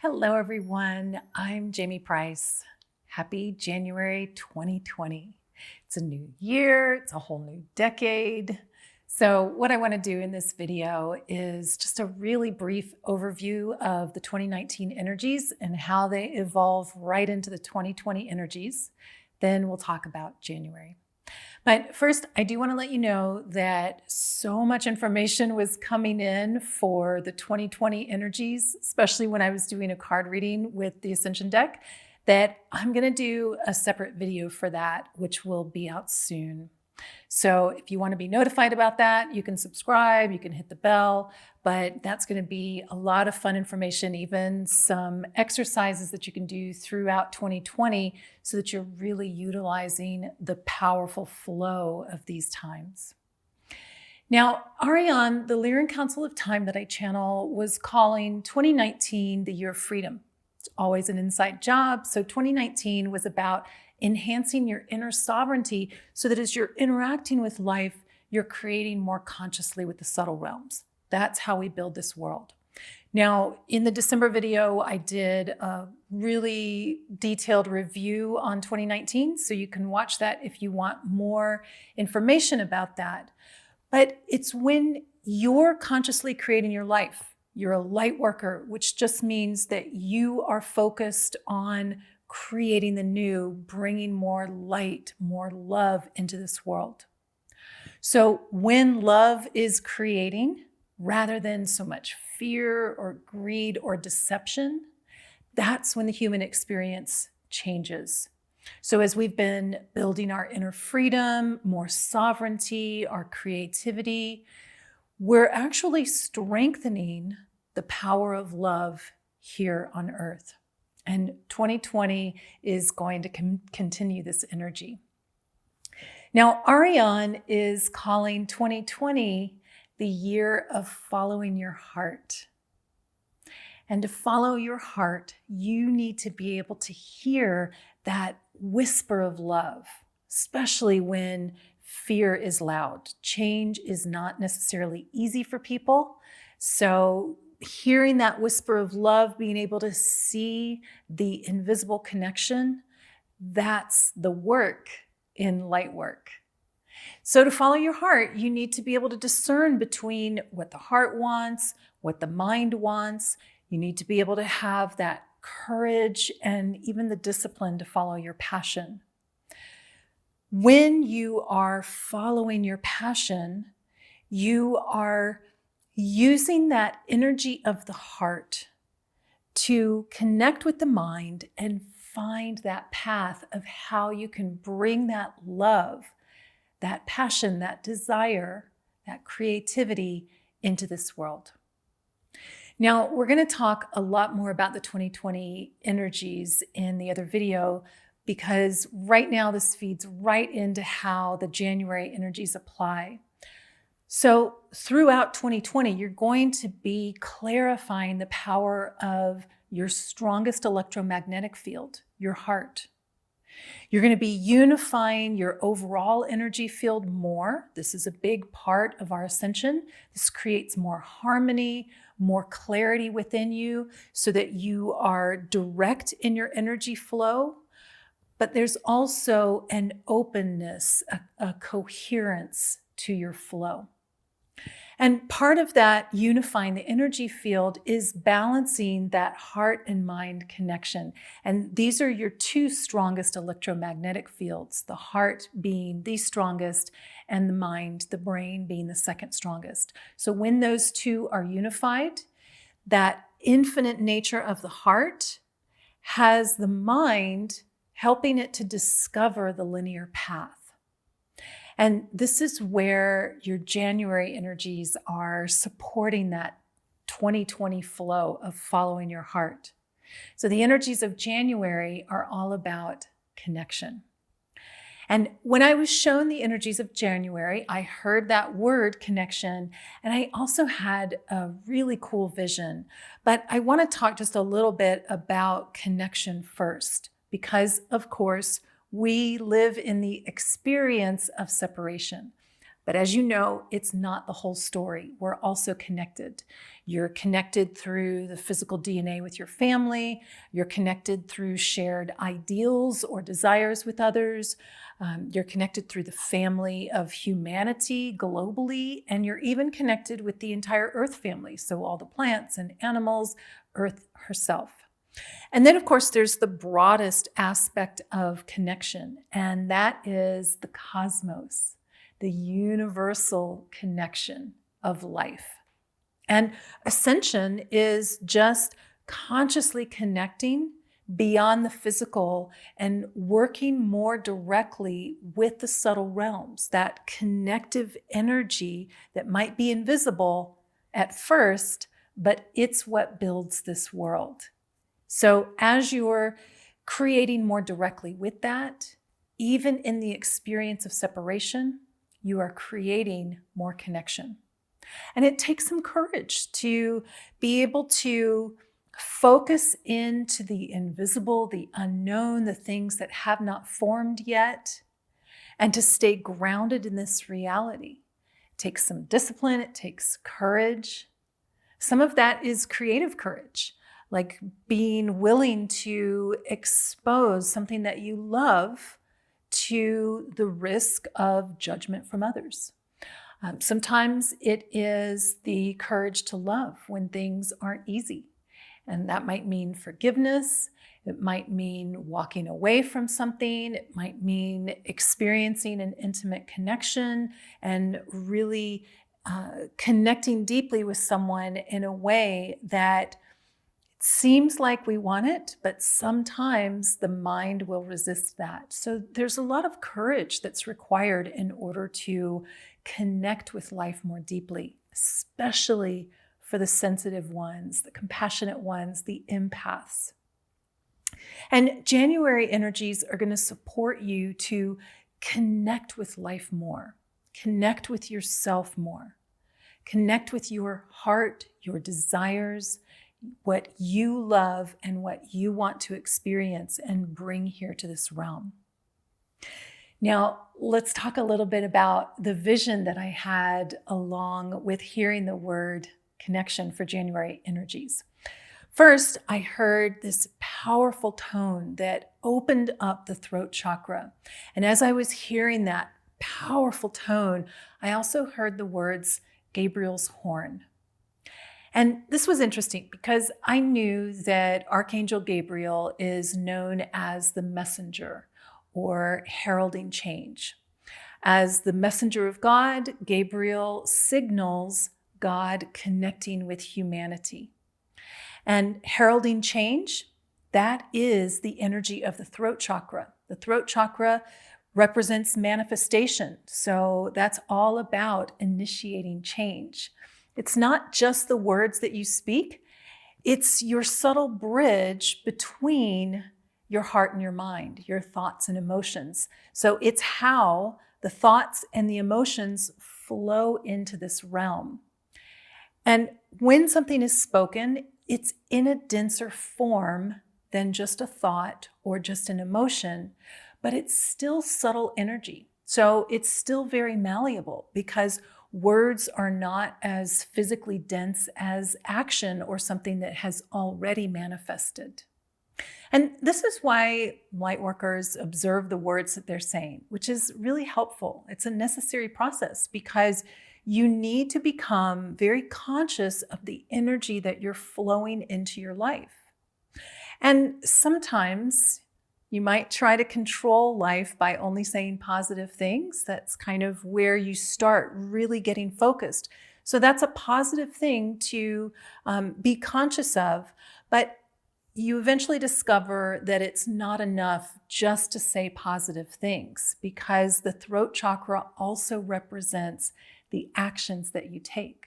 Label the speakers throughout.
Speaker 1: Hello, everyone. I'm Jamie Price. Happy January 2020. It's a new year, it's a whole new decade. So what I want to do in this video is just a really brief overview of the 2019 energies and how they evolve right into the 2020 energies. Then we'll talk about January. But first, I do want to let you know that so much information was coming in for the 2020 energies, especially when I was doing a card reading with the Ascension deck, that I'm going to do a separate video for that, which will be out soon. So if you want to be notified about that, you can subscribe, you can hit the bell, but that's going to be a lot of fun information, even some exercises that you can do throughout 2020 so that you're really utilizing the powerful flow of these times. Now, Ariane, the Lyran Council of Time that I channel, was calling 2019 the year of freedom. It's always an inside job. So 2019 was about enhancing your inner sovereignty so that as you're interacting with life, you're creating more consciously with the subtle realms. That's how we build this world. Now, in the December video, I did a really detailed review on 2019, so you can watch that if you want more information about that. But it's when you're consciously creating your life. You're a light worker, which just means that you are focused on creating the new, bringing more light, more love into this world. So when love is creating, rather than so much fear or greed or deception, that's when the human experience changes. So as we've been building our inner freedom, more sovereignty, our creativity, we're actually strengthening the power of love here on Earth. And 2020 is going to continue this energy. Now, Ariane is calling 2020 the year of following your heart. And to follow your heart, you need to be able to hear that whisper of love, especially when fear is loud. Change is not necessarily easy for people. So hearing that whisper of love, being able to see the invisible connection, that's the work in light work. So to follow your heart, you need to be able to discern between what the heart wants, what the mind wants. You need to be able to have that courage and even the discipline to follow your passion. When you are following your passion, you are using that energy of the heart to connect with the mind and find that path of how you can bring that love, that passion, that desire, that creativity into this world. Now, we're going to talk a lot more about the 2020 energies in the other video because right now this feeds right into how the January energies apply. So throughout 2020, you're going to be clarifying the power of your strongest electromagnetic field, your heart. You're going to be unifying your overall energy field more. This is a big part of our ascension. This creates more harmony, more clarity within you so that you are direct in your energy flow. But there's also an openness, a coherence to your flow. And part of that unifying the energy field is balancing that heart and mind connection. And these are your two strongest electromagnetic fields, the heart being the strongest and the mind, the brain, being the second strongest. So when those two are unified, that infinite nature of the heart has the mind helping it to discover the linear path. And this is where your January energies are supporting that 2020 flow of following your heart. So the energies of January are all about connection. And when I was shown the energies of January, I heard that word connection, and I also had a really cool vision. But I want to talk just a little bit about connection first, because of course, we live in the experience of separation. But as you know, it's not the whole story. We're also connected. You're connected through the physical DNA with your family. You're connected through shared ideals or desires with others. You're connected through the family of humanity globally, and you're even connected with the entire Earth family. So all the plants and animals, Earth herself. And then, of course, there's the broadest aspect of connection, and that is the cosmos, the universal connection of life. And ascension is just consciously connecting beyond the physical and working more directly with the subtle realms, that connective energy that might be invisible at first, but it's what builds this world. So as you're creating more directly with that, even in the experience of separation, you are creating more connection. And it takes some courage to be able to focus into the invisible, the unknown, the things that have not formed yet, and to stay grounded in this reality. It takes some discipline, it takes courage. Some of that is creative courage, like being willing to expose something that you love to the risk of judgment from others. Sometimes it is the courage to love when things aren't easy. And that might mean forgiveness. It might mean walking away from something. It might mean experiencing an intimate connection and really connecting deeply with someone in a way that seems like we want it, but sometimes the mind will resist that. So there's a lot of courage that's required in order to connect with life more deeply, especially for the sensitive ones, the compassionate ones, the empaths. And January energies are going to support you to connect with life more, connect with yourself more, connect with your heart, your desires, what you love and what you want to experience and bring here to this realm. Now, let's talk a little bit about the vision that I had along with hearing the word connection for January energies. First, I heard this powerful tone that opened up the throat chakra. And as I was hearing that powerful tone, I also heard the words Gabriel's horn. And this was interesting because I knew that Archangel Gabriel is known as the messenger or heralding change. As the messenger of God, Gabriel signals God connecting with humanity. And heralding change, that is the energy of the throat chakra. The throat chakra represents manifestation. So that's all about initiating change. It's not just the words that you speak, it's your subtle bridge between your heart and your mind, your thoughts and emotions. So it's how the thoughts and the emotions flow into this realm. And when something is spoken, it's in a denser form than just a thought or just an emotion, but it's still subtle energy. So it's still very malleable because words are not as physically dense as action or something that has already manifested. And this is why light workers observe the words that they're saying, which is really helpful. It's a necessary process because you need to become very conscious of the energy that you're flowing into your life. And sometimes you might try to control life by only saying positive things. That's kind of where you start really getting focused. So that's a positive thing to be conscious of, but you eventually discover that it's not enough just to say positive things because the throat chakra also represents the actions that you take.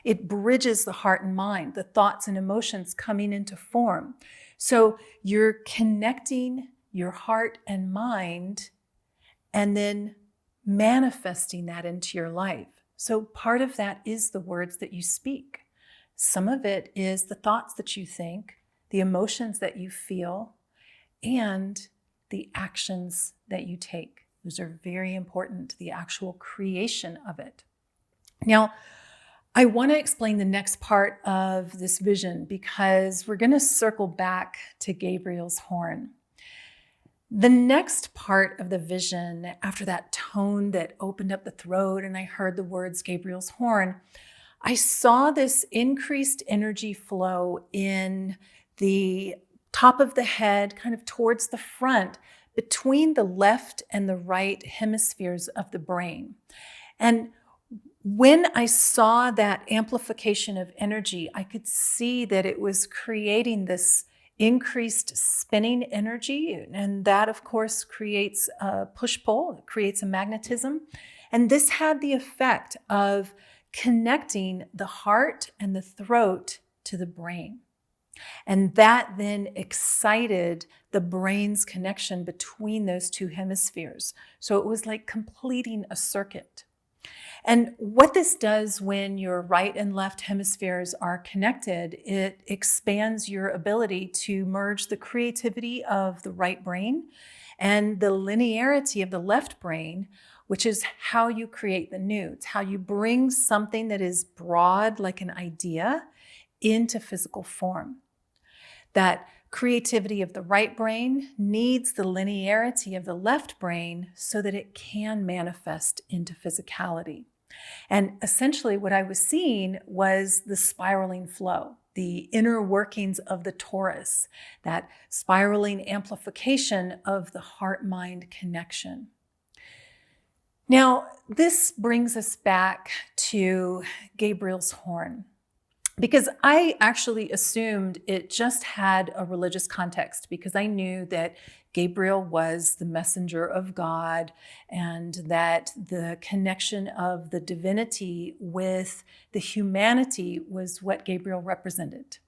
Speaker 1: It bridges the heart and mind, the thoughts and emotions coming into form. So you're connecting your heart and mind and then manifesting that into your life. So part of that is the words that you speak. Some of it is the thoughts that you think, the emotions that you feel, and the actions that you take, Those are very important, the actual creation of it. Now, I want to explain the next part of this vision because we're going to circle back to Gabriel's horn. The next part of the vision, after that tone that opened up the throat and I heard the words Gabriel's horn, I saw this increased energy flow in the top of the head, kind of towards the front, between the left and the right hemispheres of the brain. And when I saw that amplification of energy, I could see that it was creating this increased spinning energy. And that, of course, creates a push-pull, it creates a magnetism. And this had the effect of connecting the heart and the throat to the brain. And that then excited the brain's connection between those two hemispheres. So it was like completing a circuit. And what this does when your right and left hemispheres are connected, it expands your ability to merge the creativity of the right brain and the linearity of the left brain, which is how you create the new. It's how you bring something that is broad, like an idea, into physical form. That creativity of the right brain needs the linearity of the left brain so that it can manifest into physicality. And essentially what I was seeing was the spiraling flow, the inner workings of the torus, that spiraling amplification of the heart-mind connection. Now, this brings us back to Gabriel's horn, because I actually assumed it just had a religious context because I knew that Gabriel was the messenger of God and that the connection of the divinity with the humanity was what Gabriel represented.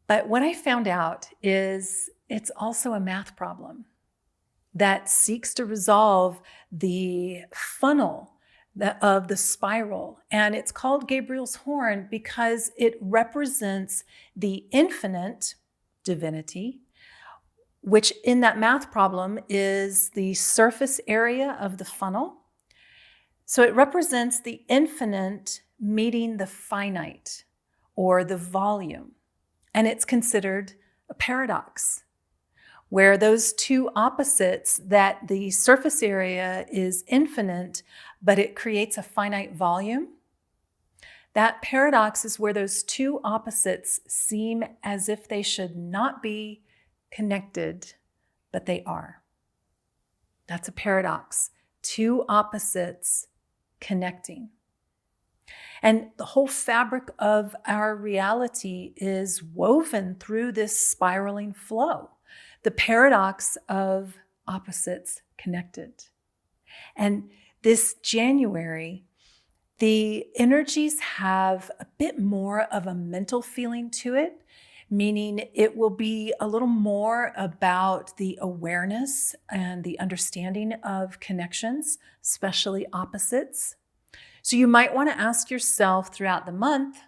Speaker 1: But what I found out is it's also a math problem that seeks to resolve the funnel of the spiral. And it's called Gabriel's horn because it represents the infinite divinity, which in that math problem is the surface area of the funnel. So it represents the infinite meeting the finite or the volume. And it's considered a paradox, where those two opposites, that the surface area is infinite, but it creates a finite volume. That paradox is where those two opposites seem as if they should not be connected, but they are. That's a paradox. Two opposites connecting. And the whole fabric of our reality is woven through this spiraling flow, the paradox of opposites connected. And this January, the energies have a bit more of a mental feeling to it, meaning it will be a little more about the awareness and the understanding of connections, especially opposites. So you might want to ask yourself throughout the month,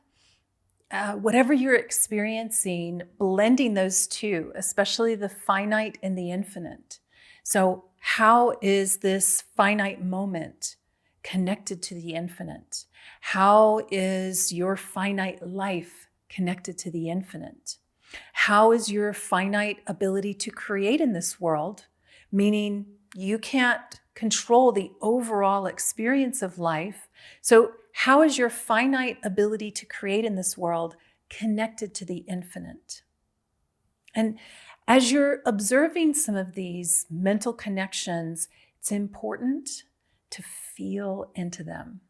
Speaker 1: whatever you're experiencing, blending those two, especially the finite and the infinite. So how is this finite moment connected to the infinite? How is your finite life connected to the infinite? How is your finite ability to create in this world, meaning you can't control the overall experience of life. So how is your finite ability to create in this world connected to the infinite? And as you're observing some of these mental connections, it's important to feel into them.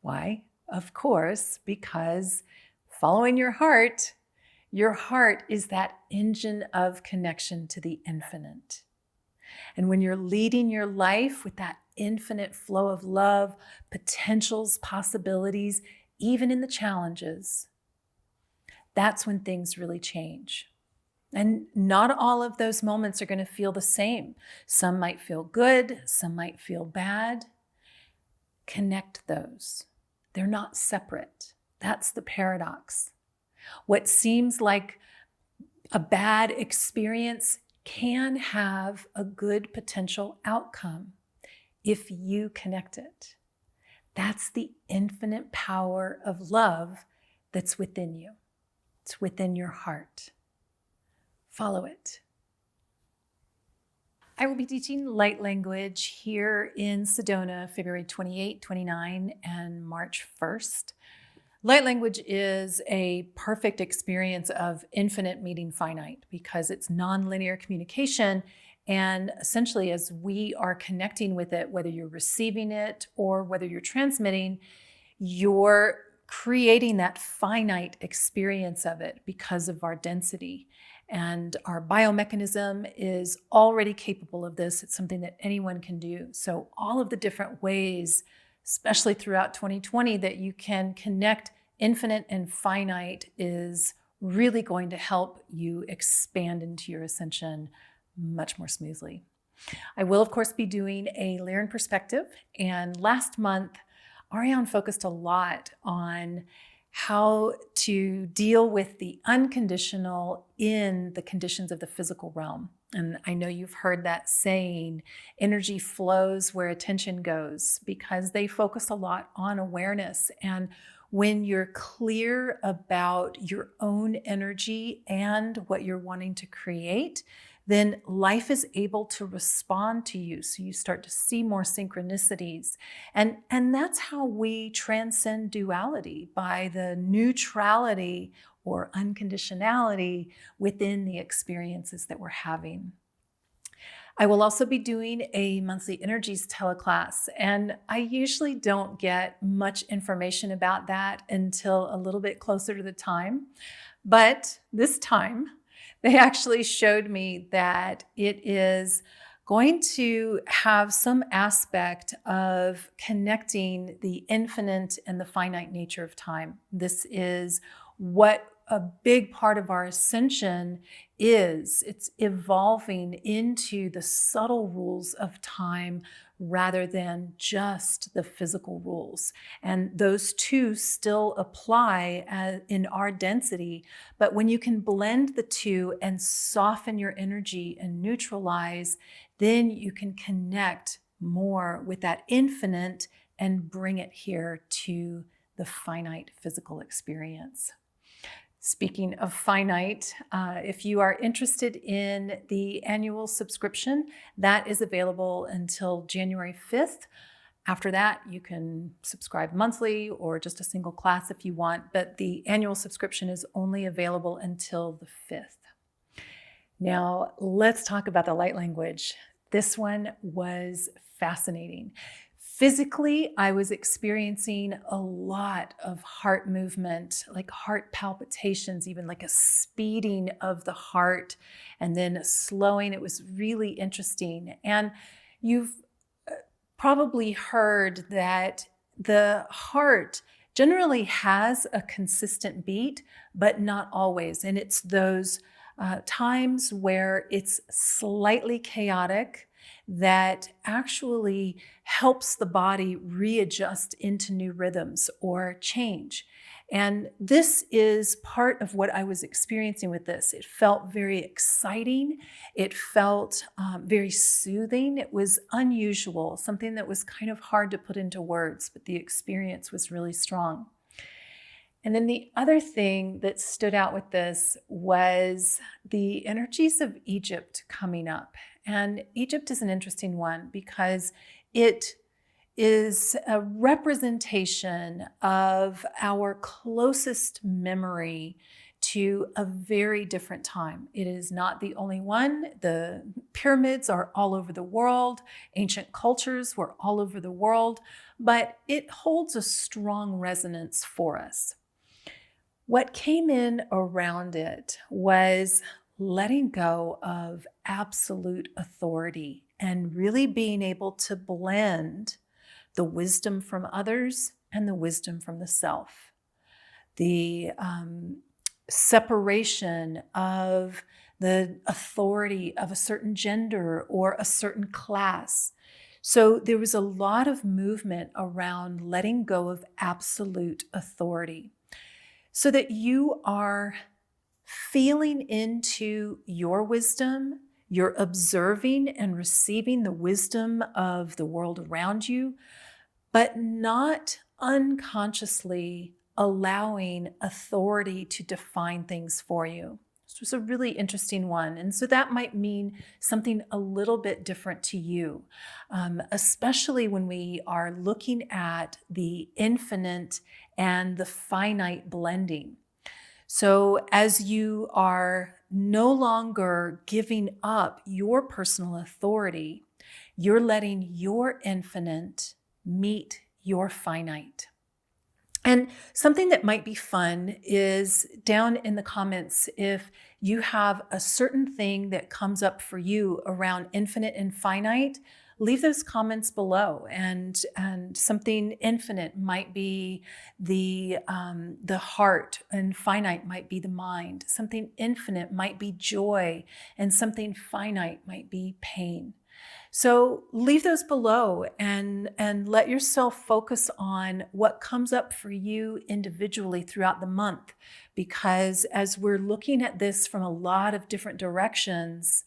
Speaker 1: Why? Of course, because following your heart is that engine of connection to the infinite. And when you're leading your life with that infinite flow of love, potentials, possibilities, even in the challenges, that's when things really change. And not all of those moments are going to feel the same. Some might feel good, some might feel bad. Connect those. They're not separate. That's the paradox. What seems like a bad experience can have a good potential outcome if you connect it. That's the infinite power of love that's within you. It's within your heart. Follow it. I will be teaching light language here in Sedona, February 28, 29, and March 1st. Light language is a perfect experience of infinite meeting finite because it's nonlinear communication. And essentially, as we are connecting with it, whether you're receiving it or whether you're transmitting, you're creating that finite experience of it because of our density. And our biomechanism is already capable of this. It's something that anyone can do. So all of the different ways, especially throughout 2020, that you can connect infinite and finite is really going to help you expand into your ascension much more smoothly. I will, of course, be doing a Lyran perspective. And last month, Ariane focused a lot on how to deal with the unconditional in the conditions of the physical realm. And I know you've heard that saying, energy flows where attention goes, because they focus a lot on awareness. And when you're clear about your own energy and what you're wanting to create, then life is able to respond to you. So you start to see more synchronicities. And that's how we transcend duality, by the neutrality or unconditionality within the experiences that we're having. I will also be doing a monthly energies teleclass, and I usually don't get much information about that until a little bit closer to the time. But this time, they actually showed me that it is going to have some aspect of connecting the infinite and the finite nature of time. This is what a big part of our ascension is. It's evolving into the subtle rules of time rather than just the physical rules. And those two still apply in our density. But when you can blend the two and soften your energy and neutralize, then you can connect more with that infinite and bring it here to the finite physical experience. Speaking of finite, if you are interested in the annual subscription, that is available until January 5th. After that, you can subscribe monthly or just a single class if you want, but the annual subscription is only available until the 5th. Now, let's talk about the light language. This one was fascinating. Physically, I was experiencing a lot of heart movement, like heart palpitations, even like a speeding of the heart and then a slowing. It was really interesting. And you've probably heard that the heart generally has a consistent beat, but not always. And it's those times where it's slightly chaotic that actually helps the body readjust into new rhythms or change. And this is part of what I was experiencing with this. It felt very exciting. It felt very soothing. It was unusual, something that was kind of hard to put into words, but the experience was really strong. And then the other thing that stood out with this was the energies of Egypt coming up. And Egypt is an interesting one because it is a representation of our closest memory to a very different time. It is not the only one. The pyramids are all over the world. Ancient cultures were all over the world, but it holds a strong resonance for us. What came in around it was letting go of absolute authority and really being able to blend the wisdom from others and the wisdom from the self. The separation of the authority of a certain gender or a certain class. So there was a lot of movement around letting go of absolute authority, so that you are feeling into your wisdom, You're observing and receiving the wisdom of the world around you, but not unconsciously allowing authority to define things for you. This was a really interesting one. And so that might mean something a little bit different to you, especially when we are looking at the infinite and the finite blending. So as you are no longer giving up your personal authority, you're letting your infinite meet your finite. And something that might be fun is down in the comments, if you have a certain thing that comes up for you around infinite and finite, leave those comments below. And something infinite might be the heart, and finite might be the mind. Something infinite might be joy, and something finite might be pain. So leave those below and let yourself focus on what comes up for you individually throughout the month. Because as we're looking at this from a lot of different directions,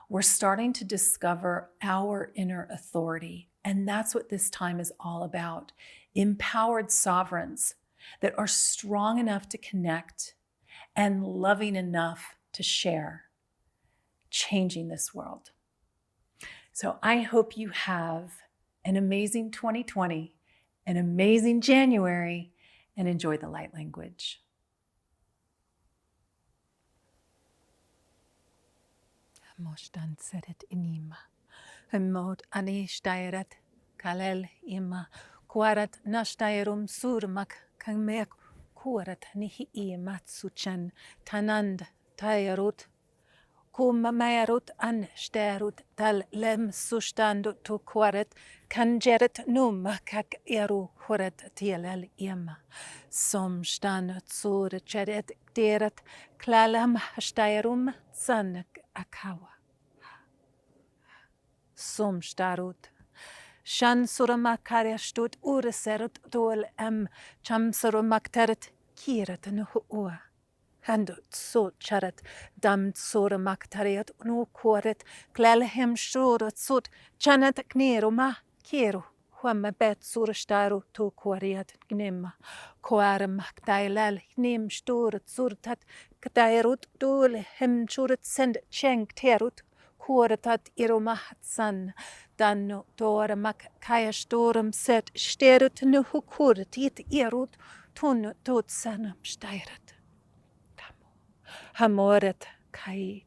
Speaker 1: we're starting to discover our inner authority. And that's what this time is all about. Empowered sovereigns that are strong enough to connect and loving enough to share, changing this world. So I hope you have an amazing 2020, an amazing January, and enjoy the light language. Mostan seret inima, mod ani steiret, kalel ima, quarat nastairum surmak, kangmek kurat nihi imatsuchan, tanand tairut, Kummerut ansterut tal lem sustando to quaret kanjeret num kak eru horet tielel ima. Som stan zur cheret deret klalam steirum zanek akawa. Som starut. Shan suramakare stut ureserut dol cham surumakteret kiret nuhua. Handut so charat dam sora maktariat no quaret klelhem shurat sut chanat knero ma kero huam bet sura staru to quariat gnema quarem maktailal nim sturat surtat ktairut dul hem shurat send cheng terut quaratat iromahat san danno dora mak kaya storum set sterut nu hukurat it irut tun tot sanam steirat. Hamoret kaid.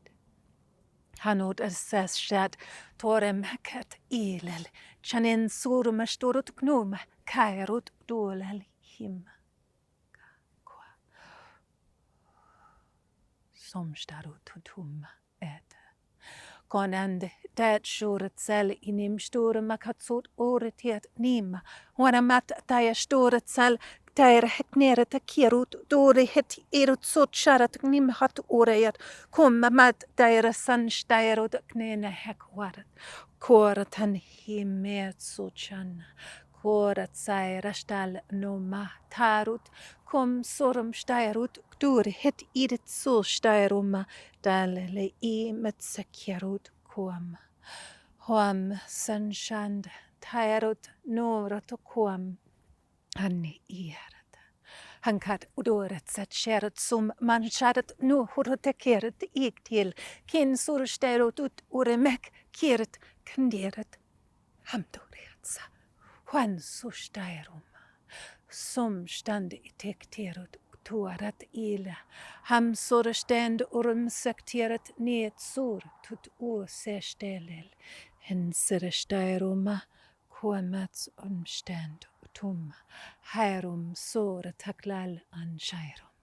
Speaker 1: Hanod asseshat torem kat ilel. Chanin surum astorut gnum kairut dolel him. Somstarut tum et. Konand dat shuret sel inim sturm makatsut oretiet nim. Wanamat taya storet sel Tair hekneret a kirut dore het erut sot sharat nim hat orejat kom mat tair san stairot knene hekwarat korat han himet sochan korat saira stal noma tarut kom sorum stairut dore het irit so stairuma dal le I met sakirut kom hoam sanshand tairut norat kom Anni ieret. Hankat udoret sat sheret sum man sharet nu hurtekeret iktil kin sursterot ut uremek kiret knderet hamdoriatsa Juan sustairum sum stand itekterot tuarat ila ham surstend sektieret niet sur tut sestelel hen serstairuma Kuamats umstand tum, Hairum sora taklal an shairum.